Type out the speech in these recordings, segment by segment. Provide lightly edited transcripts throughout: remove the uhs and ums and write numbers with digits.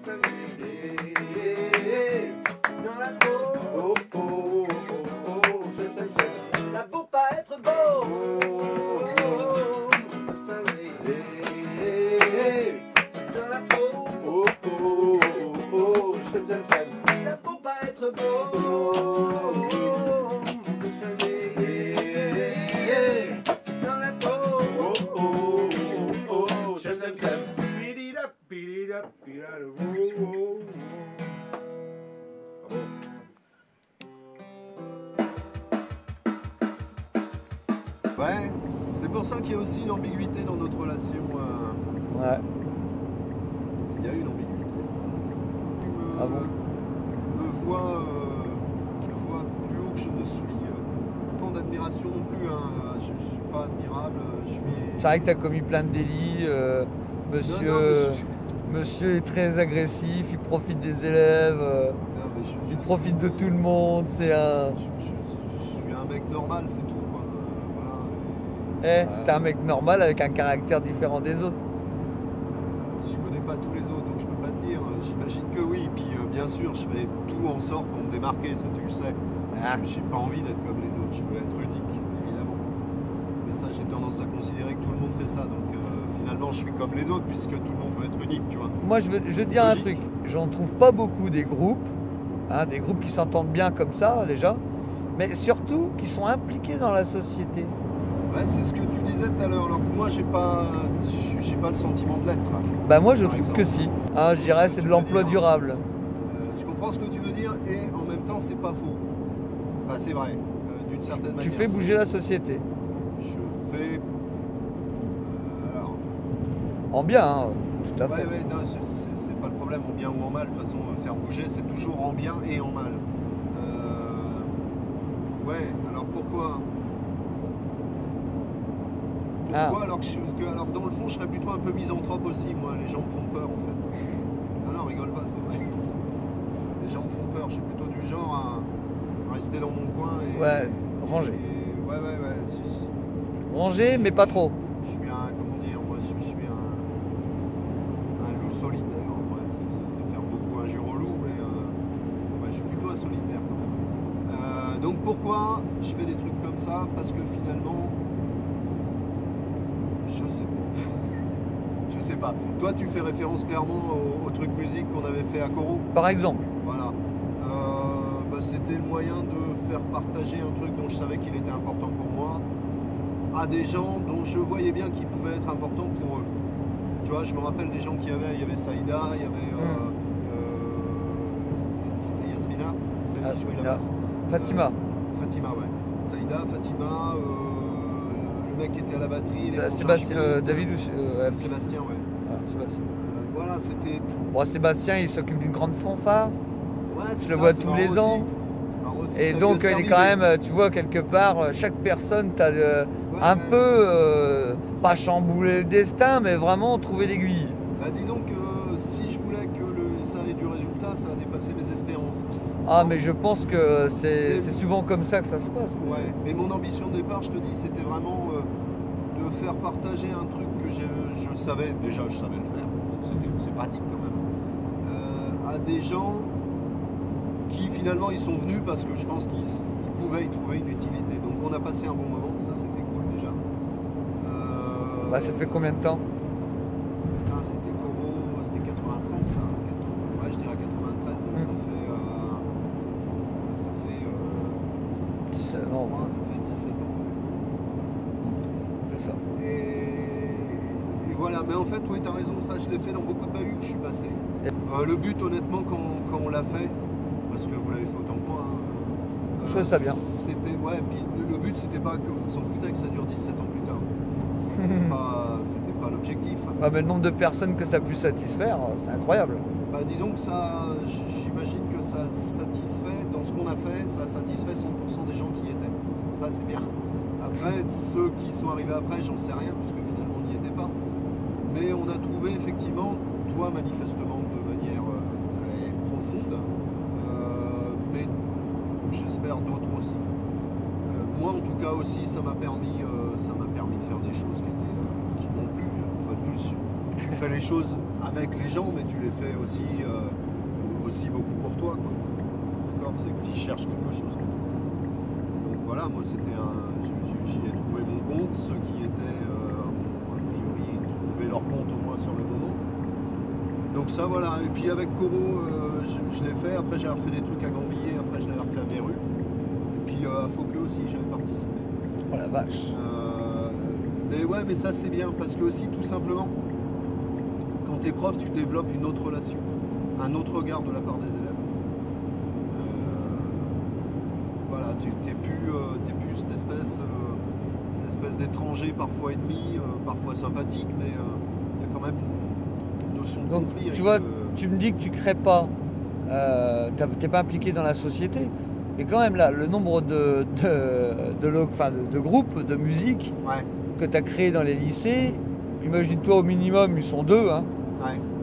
Dans la peau, oh, oh, oh, oh, oh, ça peut pas être beau. Dans la peau, oh, oh, oh, oh, ça peut pas être beau. Dans la peau, oh, oh, oh, oh, je t'aime. Ouais, c'est pour ça qu'il y a aussi une ambiguïté dans notre relation. Ouais. Il y a une ambiguïté. Ah bon? Me voit plus haut que je ne suis. Tant d'admiration non plus, hein. Je suis pas admirable. C'est vrai que tu as commis plein de délits. Monsieur, monsieur est très agressif, il profite des élèves, il profite de tout le monde. C'est un. Je suis un mec normal, c'est tout. Quoi. Voilà. T'es un mec normal avec un caractère différent des autres. Je connais pas tous les autres, donc je peux pas te dire. J'imagine que oui. Puis bien sûr, je fais tout en sorte pour me démarquer, ça tu le sais. J'ai pas envie d'être comme les autres, je veux être unique, évidemment. Mais ça, j'ai tendance à considérer que tout le monde fait ça. Donc finalement, je suis comme les autres, puisque tout le monde veut être unique, tu vois. Moi, je veux dire un truc. J'en trouve pas beaucoup des groupes qui s'entendent bien comme ça, déjà, mais surtout qui sont impliqués dans la société. Ouais, c'est ce que tu disais tout à l'heure, alors que moi j'ai pas le sentiment de l'être. Bah moi je trouve que si, je dirais c'est de l'emploi durable. Je comprends ce que tu veux dire et en même temps c'est pas faux. Enfin c'est vrai, d'une certaine manière. Tu fais bouger la société. Je fais... alors... En bien, tout à fait. Ouais, non, c'est pas le problème, en bien ou en mal. De toute façon, faire bouger c'est toujours en bien et en mal. Ouais, alors pourquoi alors que dans le fond je serais plutôt un peu misanthrope aussi, moi, les gens me font peur en fait. Non, rigole pas, c'est vrai. Les gens me font peur, je suis plutôt du genre à rester dans mon coin et... Ouais, ranger. Ouais. Ranger, mais pas trop. Je suis un, comment dire, moi je suis un loup solitaire. Ouais, c'est faire beaucoup un giro-loup, mais ouais, je suis plutôt un solitaire quand même. Donc pourquoi je fais des trucs comme ça? Parce que finalement... Je sais pas. Toi, tu fais référence clairement au truc musique qu'on avait fait à Coro. Par exemple. Voilà. C'était le moyen de faire partager un truc dont je savais qu'il était important pour moi à des gens dont je voyais bien qu'il pouvait être important pour eux. Tu vois, je me rappelle des gens il y avait Saïda, il y avait... c'était Yasmina, celle qui jouait la basse. Fatima. Fatima, ouais. Saïda, Fatima... le mec qui était à la batterie, Sébastien, David ou Sébastien, ouais. Sébastien. Voilà, c'était... Bon, Sébastien, il s'occupe d'une grande fanfare. Ouais, je le vois tous les ans. Et donc, il est quand même, tu vois, quelque part, chaque personne, tu as un peu, pas chamboulé le destin, mais vraiment trouvé l'aiguille. Bah, disons que si je voulais que ça ait du résultat, ça a dépassé mes espérances. Ah, mais je pense que c'est souvent comme ça que ça se passe. Ouais, mais mon ambition de départ, je te dis, c'était vraiment de faire partager un truc que je savais, déjà je savais le faire, c'est pratique quand même, à des gens qui finalement ils sont venus parce que je pense qu'ils pouvaient y trouver une utilité. Donc on a passé un bon moment, ça c'était cool déjà. Bah, ça fait combien de temps? Putain, c'était Coro, c'était 93 ça, ouais, je dirais 93, donc ça fait... ça fait 17 ans. C'est ça. Et voilà, mais en fait, oui, t'as raison, ça je l'ai fait dans beaucoup de bahuts où je suis passé. Le but, honnêtement, quand on l'a fait, parce que vous l'avez fait autant que moi, je trouve ça bien. C'était, ouais, puis le but, c'était pas qu'on s'en foutait que ça dure 17 ans plus tard. C'était pas l'objectif. Ouais, mais le nombre de personnes que ça a pu satisfaire, c'est incroyable. Bah, disons que ça, j'imagine que ça satisfait, dans ce qu'on a fait, ça satisfait 100% des gens qui y étaient. Ça, c'est bien. Après, ceux qui sont arrivés après, j'en sais rien, puisque finalement on n'y était pas. Mais on a trouvé effectivement, toi manifestement de manière très profonde, mais j'espère d'autres aussi. Moi en tout cas aussi, ça m'a permis de faire des choses qui m'ont plu, une fois de plus. tu fais les choses avec les gens, mais tu les fais aussi, aussi beaucoup pour toi, quoi. D'accord, c'est que tu cherches quelque chose quand tu fais ça. Donc voilà, moi c'était j'y ai trouvé mon compte, ceux qui étaient a priori trouvé leur compte au moins sur le moment. Donc ça voilà, et puis avec Coro, je l'ai fait, après j'ai refait des trucs à Gambillé, après je l'ai refait à Méru. Et puis à Fauqueux aussi, j'avais participé. Oh la vache. Mais ouais, mais ça c'est bien, parce que aussi tout simplement, quand tu es prof, tu développes une autre relation, un autre regard de la part des élèves. Voilà, tu n'es plus cette espèce d'étranger, parfois ennemi, parfois sympathique, mais il y a quand même une notion de Donc, conflit. tu vois, tu me dis que tu crées pas, t'es pas impliqué dans la société, mais quand même là, le nombre de groupes de musique Ouais, que tu as créé dans les lycées, imagine-toi au minimum, ils sont 2, hein.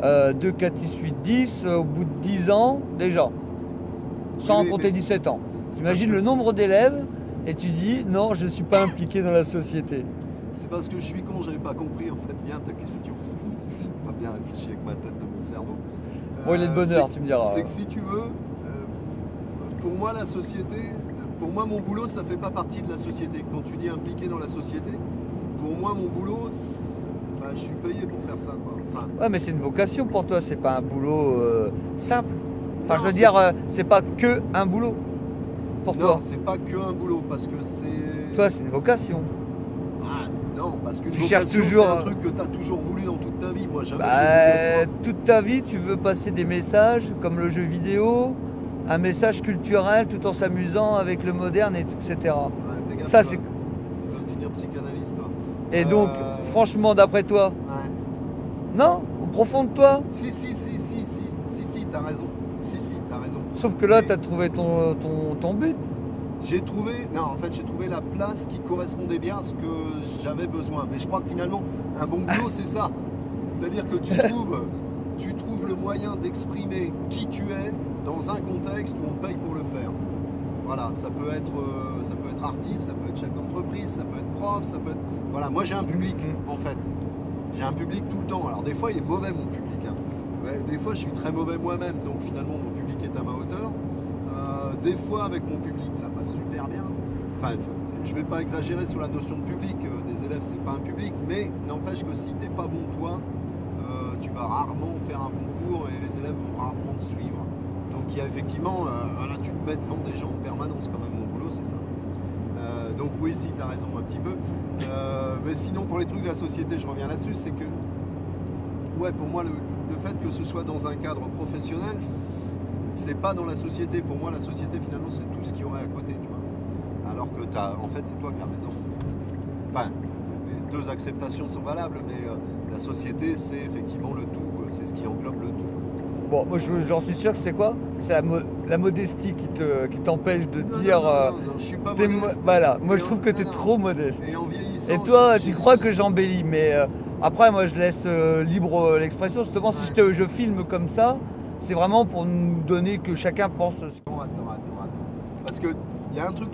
ouais. 2, 4, 6, 8, 10, au bout de 10 ans, déjà, sans Oui, compter mais 17 ans. c'est Imagine parce le que- nombre d'élèves et tu dis non, je ne suis pas impliqué dans la société. C'est parce que je suis con, j'avais pas compris en fait bien ta question. J'ai pas bien réfléchi avec ma tête de mon cerveau. Bon, il est de bonne heure, tu me diras. C'est que si tu veux, pour moi la société, pour moi mon boulot ça fait pas partie de la société. Quand tu dis impliqué dans la société, pour moi mon boulot, bah, je suis payé pour faire ça quoi. Enfin, Ouais, mais c'est une vocation pour toi, c'est pas un boulot simple. Enfin, non, je veux dire, c'est pas que un boulot pour non, toi. c'est pas que un boulot parce que c'est. Toi, c'est une vocation. Ah, non, parce qu'une Tu cherches vocation, toujours, c'est un truc que tu as toujours voulu dans toute ta vie. Moi, jamais j'ai voulu être prof. Toute ta vie, tu veux passer des messages comme le jeu vidéo, un message culturel tout en s'amusant avec le moderne, etc. Ouais, fais gaffe, Ça, tu c'est. vas finir psychanalyste, toi. Et donc, franchement, d'après toi, Ouais. non, au profond de toi. Si, t'as raison. T'as raison. Sauf que là, Mais tu as trouvé ton but. j'ai trouvé la place qui correspondait bien à ce que j'avais besoin. Mais je crois que finalement, un bon boulot, c'est ça. C'est-à-dire que tu trouves le moyen d'exprimer qui tu es dans un contexte où on te paye pour le faire. Voilà, ça peut être artiste, ça peut être chef d'entreprise, ça peut être prof, ça peut être... Voilà, moi j'ai un public, en fait. J'ai un public tout le temps. Alors des fois, il est mauvais, mon public. Hein. Ouais, des fois, je suis très mauvais moi-même, donc finalement, mon public est à ma hauteur. Des fois, avec mon public, ça passe super bien. Enfin, je ne vais pas exagérer sur la notion de public. Des élèves, c'est pas un public, mais n'empêche que si t'es pas bon toi, tu vas rarement faire un bon cours et les élèves vont rarement te suivre. Donc il y a effectivement, voilà, tu te mets devant des gens en permanence quand même, mon boulot c'est ça. Donc oui, si, tu as raison un petit peu. Mais sinon, pour les trucs de la société, je reviens là-dessus, c'est que, ouais, pour moi, le fait que ce soit dans un cadre professionnel, c'est pas dans la société. Pour moi, la société, finalement, c'est tout ce qu'il y aurait à côté, tu vois. Alors que en fait, c'est toi qui as raison. Enfin, les deux acceptations sont valables, mais la société, c'est effectivement le tout, c'est ce qui englobe le tout. Bon, moi j'en suis sûr que c'est quoi? C'est la modestie qui t'empêche de Non, dire. non, je suis pas modeste. Voilà, moi Et je trouve que tu es non. trop modeste. Et en vieillissant. Et toi, j'ai- tu crois que j'embellis, mais après, moi je laisse libre l'expression. Justement, si Ouais. je filme comme ça, c'est vraiment pour nous donner que chacun pense. Attends. Parce que il y a un truc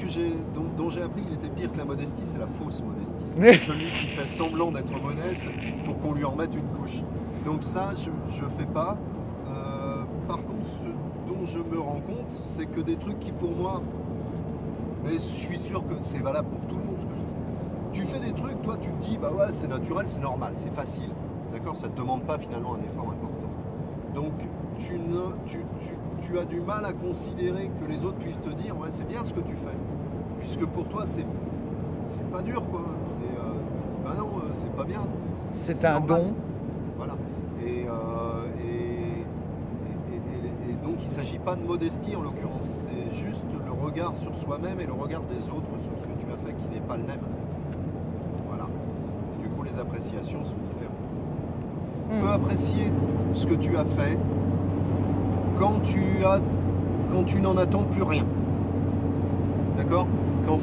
dont j'ai appris, il était pire que la modestie, c'est la fausse modestie. C'est celui qui fait semblant d'être modeste pour qu'on lui en mette une couche. Donc ça, je fais pas. Par contre, ce dont je me rends compte, c'est que des trucs qui pour moi, mais je suis sûr que c'est valable pour tout le monde ce que je dis. Tu fais des trucs, toi tu te dis, bah ouais, c'est naturel, c'est normal, c'est facile. D'accord, ça ne te demande pas finalement un effort important. Donc tu as du mal à considérer que les autres puissent te dire, ouais, c'est bien ce que tu fais. Puisque pour toi, c'est pas dur, quoi. Bah non, c'est pas bien. C'est un normal. don. Voilà. Et donc il ne s'agit pas de modestie en l'occurrence, c'est juste le regard sur soi-même et le regard des autres sur ce que tu as fait qui n'est pas le même. Voilà. Et du coup les appréciations sont différentes. Tu peux apprécier ce que tu as fait quand tu n'en attends plus rien. D'accord? Quand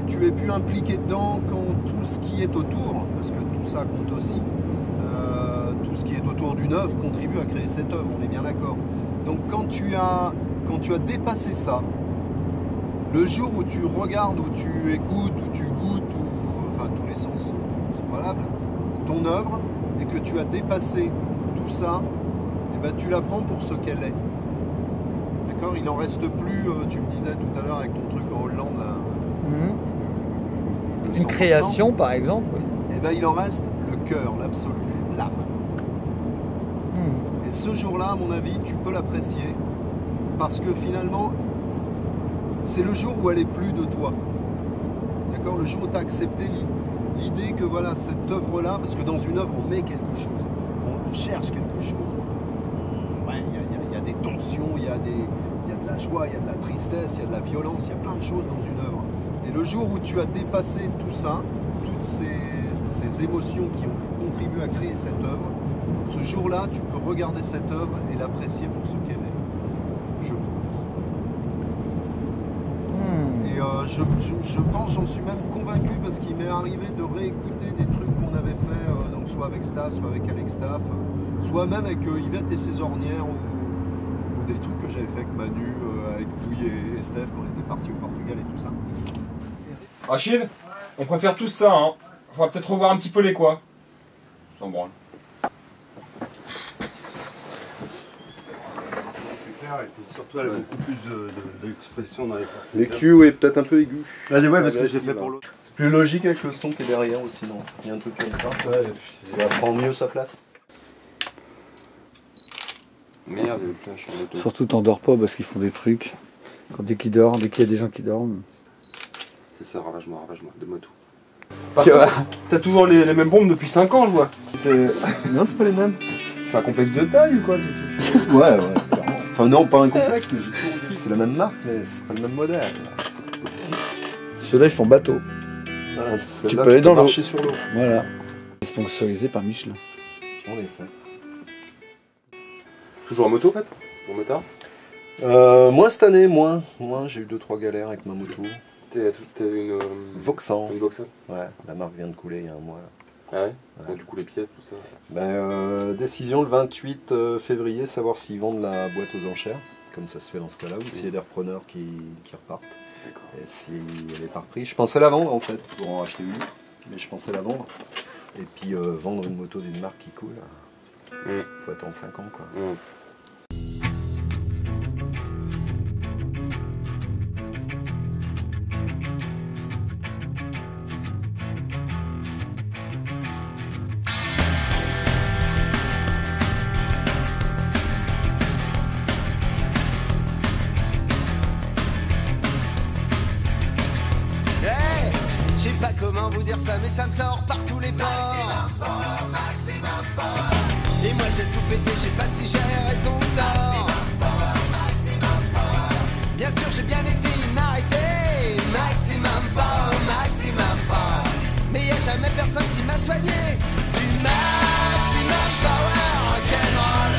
tu es plus impliqué dedans, quand tout ce qui est autour, parce que tout ça compte aussi, tout ce qui est autour d'une œuvre contribue à créer cette œuvre, on est bien d'accord. Donc quand tu as dépassé ça, le jour où tu regardes, où tu écoutes, où tu goûtes, enfin tous les sens sont valables, ton œuvre et que tu as dépassé tout ça, et ben, tu la prends pour ce qu'elle est. D'accord? Il en reste plus, tu me disais tout à l'heure avec ton truc en Hollande, là, le Une 100%. création, par exemple, oui. Et ben, il en reste le cœur, l'absolu, l'âme. Et ce jour-là, à mon avis, tu peux l'apprécier parce que finalement, c'est le jour où elle est plus de toi. D'accord? Le jour où tu as accepté l'idée que voilà, cette œuvre-là, parce que dans une œuvre, on met quelque chose, on cherche quelque chose. Il y a des tensions, il y a de la joie, il y a de la tristesse, il y a de la violence, il y a plein de choses dans une œuvre. Et le jour où tu as dépassé tout ça, toutes ces émotions qui ont contribué à créer cette œuvre, ce jour-là, tu peux regarder cette œuvre et l'apprécier pour ce qu'elle est. Je pense. Et je pense, j'en suis même convaincu parce qu'il m'est arrivé de réécouter des trucs qu'on avait fait, donc soit avec Staff, soit avec Alex Staff, soit même avec Yvette et ses ornières, ou des trucs que j'avais fait avec Manu, avec Douille et Steph quand on était partis au Portugal et tout ça. Rachid, on préfère tous ça, hein. Faudra peut-être revoir un petit peu les quoi. Sans branle. Et puis surtout elle a beaucoup plus d'expression dans les parties. Les Q est peut-être un peu aigu. Ouais, parce que j'ai fait pour l'autre. C'est plus logique avec le son qui est derrière aussi, non? Il y a un truc comme ça. Ouais, et puis Ça prend mieux sa place. merde, le flash en auto. Surtout, t'endors pas parce qu'ils font des trucs. Dès qu'il dort, dès qu'il y a des gens qui dorment. C'est ça, ravage-moi, donne-moi tout. Tu vois? T'as toujours les mêmes bombes depuis 5 ans, je vois. Non, c'est pas les mêmes. Tu fais un complexe de taille ou quoi? Ouais. Enfin non, pas un complexe, mais j'ai toujours dit c'est la même marque, mais c'est pas le même modèle. Ceux-là, ils font bateau. Voilà, c'est Tu celle-là peux aller que dans l'eau. marcher sur l'eau. Voilà. Sponsorisé par Michelin. En effet. Toujours en moto, en fait? Pour motard? Moins cette année, moins. J'ai eu 2-3 galères avec ma moto. T'as une Vauxhall. une Vauxhall? Ouais, la marque vient de couler il y a un mois. Ah ouais? Ouais. Donc, du coup, les pièces, tout ça. Décision le 28 février, savoir s'ils vendent la boîte aux enchères, comme ça se fait dans ce cas-là, ou s'il y a des repreneurs qui repartent. D'accord. Et si elle est pas reprise, je pensais la vendre en fait, pour en racheter une, mais je pensais la vendre. Et puis vendre une moto d'une marque qui coule, faut attendre 5 ans quoi. Je sais pas comment vous dire ça, mais ça me sort par tous les bords. Et moi j'ai tout pété, je sais pas si j'ai raison ou tort. Bien sûr j'ai bien essayé de m'arrêter. Maximum power. Mais y a jamais personne qui m'a soigné. Du maximum power rock'n'roll.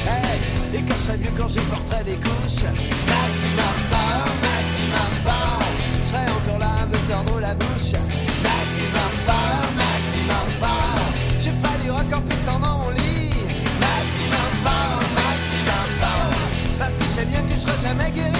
Hey, et quand je serai vieux, quand je porterai des couches, maximum power. Je serai encore là à me tordre la bouche. Maximum power. Je ferai du rock en pissant dans mon lit. Maximum power. Parce qu'il sait bien que je serai jamais guéri.